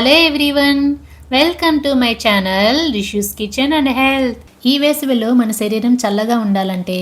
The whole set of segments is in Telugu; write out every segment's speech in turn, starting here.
Hello everyone, welcome to my channel Rishu's kitchen and health. ఈ వేసవిలో మన శరీరం చల్లగా ఉండాలంటే,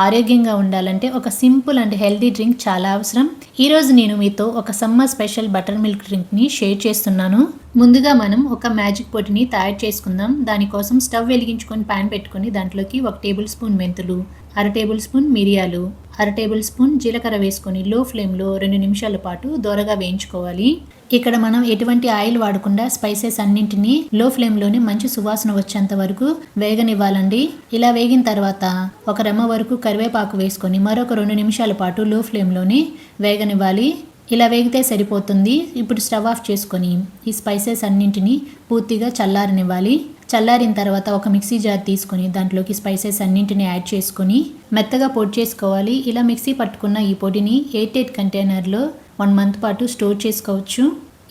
ఆరోగ్యంగా ఉండాలంటే ఒక సింపుల్ అండ్ హెల్తీ డ్రింక్ చాలా అవసరం. ఈరోజు నేను మీతో ఒక సమ్మర్ స్పెషల్ బటర్ మిల్క్ డ్రింక్ని షేర్ చేస్తున్నాను. ముందుగా మనం ఒక మ్యాజిక్ పొడిని తయారు చేసుకుందాం. దానికోసం స్టవ్ వెలిగించుకొని ప్యాన్ పెట్టుకొని దాంట్లోకి 1 టేబుల్ స్పూన్ మెంతులు, 1/2 టేబుల్ స్పూన్ మిరియాలు, 1/2 టేబుల్ స్పూన్ జీలకర్ర వేసుకొని లో ఫ్లేమ్లో 2 నిమిషాల పాటు దోరగా వేయించుకోవాలి. ఇక్కడ మనం ఎటువంటి ఆయిల్ వాడకుండా స్పైసెస్ అన్నింటినీ లో ఫ్లేమ్లోనే మంచి సువాసన వచ్చేంత వరకు వేగనివ్వాలండి. ఇలా వేగిన తర్వాత ఒక రెమ్మ వరకు కరివేపాకు వేసుకొని మరొక 2 నిమిషాల పాటు లో ఫ్లేమ్లోనే వేగనివ్వాలి. ఇలా వేగితే సరిపోతుంది. ఇప్పుడు స్టవ్ ఆఫ్ చేసుకొని ఈ స్పైసెస్ అన్నింటినీ పూర్తిగా చల్లారనివ్వాలి. చల్లారిన తర్వాత ఒక మిక్సీ జార్ తీసుకొని దాంట్లోకి స్పైసెస్ అన్నింటినీ యాడ్ చేసుకొని మెత్తగా పొడి చేసుకోవాలి. ఇలా మిక్సీ పట్టుకున్న ఈ పొడిని 8 కంటైనర్లో 1 మంత్ పాటు స్టోర్ చేసుకోవచ్చు.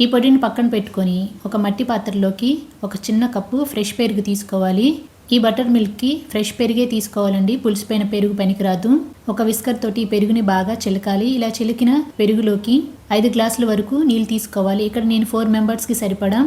ఈ పొడిని పక్కన పెట్టుకొని ఒక మట్టి పాత్రలోకి ఒక చిన్న కప్పు ఫ్రెష్ పెరుగు తీసుకోవాలి. ఈ బటర్ మిల్క్కి ఫ్రెష్ పెరిగే తీసుకోవాలండి, పులిసిపోయిన పెరుగు పనికిరాదు. ఒక విస్కర్ తోటి ఈ పెరుగుని బాగా చిలకాలి. ఇలా చిలికిన పెరుగులోకి 5 గ్లాసుల వరకు నీళ్ళు తీసుకోవాలి. ఇక్కడ నేను 4 మెంబర్స్కి సరిపడా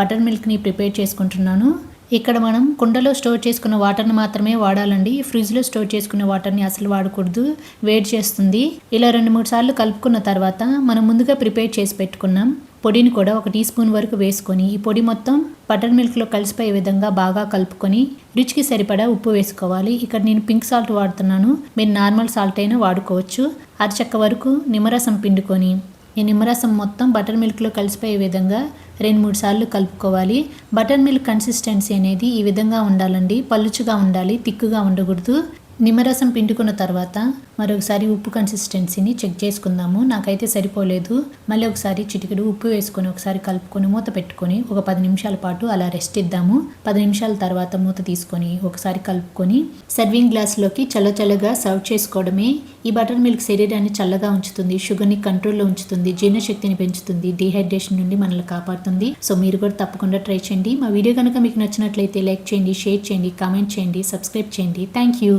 బటర్ మిల్క్ని ప్రిపేర్ చేసుకుంటున్నాను. ఇక్కడ మనం కుండలో స్టోర్ చేసుకున్న వాటర్ని మాత్రమే వాడాలండి. ఫ్రిడ్జ్లో స్టోర్ చేసుకున్న వాటర్ని అసలు వాడకూడదు, వేడి చేస్తుంది. ఇలా 2-3 సార్లు కలుపుకున్న తర్వాత మనం ముందుగా ప్రిపేర్ చేసి పెట్టుకున్నాం పొడిని కూడా 1 టీ స్పూన్ వరకు వేసుకొని ఈ పొడి మొత్తం బటర్ మిల్క్లో కలిసిపోయే విధంగా బాగా కలుపుకొని రుచికి సరిపడా ఉప్పు వేసుకోవాలి. ఇక్కడ నేను పింక్ సాల్ట్ వాడుతున్నాను, మీరు నార్మల్ సాల్ట్ అయినా వాడుకోవచ్చు. అరచెక్క వరకు నిమ్మరసం పిండుకొని ఈ నిమ్మరసం మొత్తం బటర్ మిల్క్లో కలిసిపోయే విధంగా 2-3 సార్లు కలుపుకోవాలి. బటర్ మిల్క్ కన్సిస్టెన్సీ అనేది ఈ విధంగా ఉండాలండి, పలుచుగా ఉండాలి, తిక్కుగా ఉండకూడదు. నిమ్మరసం పిండుకున్న తర్వాత మరొకసారి ఉప్పు కన్సిస్టెన్సీని చెక్ చేసుకుందాము. నాకైతే సరిపోలేదు. మళ్ళీ ఒకసారి చిటికెడు ఉప్పు వేసుకొని ఒకసారి కలుపుకొని మూత పెట్టుకొని ఒక 10 నిమిషాల పాటు అలా రెస్ట్ ఇద్దాము. 10 నిమిషాల తర్వాత మూత తీసుకొని ఒకసారి కలుపుకొని సర్వింగ్ గ్లాస్లోకి చల్లగా సర్వ్ చేసుకోవడమే. ఈ బటర్ మిల్క్ శరీరాన్ని చల్లగా ఉంచుతుంది, షుగర్ని కంట్రోల్లో ఉంచుతుంది, జీర్ణశక్తిని పెంచుతుంది, డీహైడ్రేషన్ నుండి మనల్ని కాపాడుతుంది. సో మీరు కూడా తప్పకుండా ట్రై చేయండి. మా వీడియో కనుక మీకు నచ్చినట్లయితే లైక్ చేయండి, షేర్ చేయండి, కామెంట్ చేయండి, సబ్స్క్రైబ్ చేయండి. Thank you.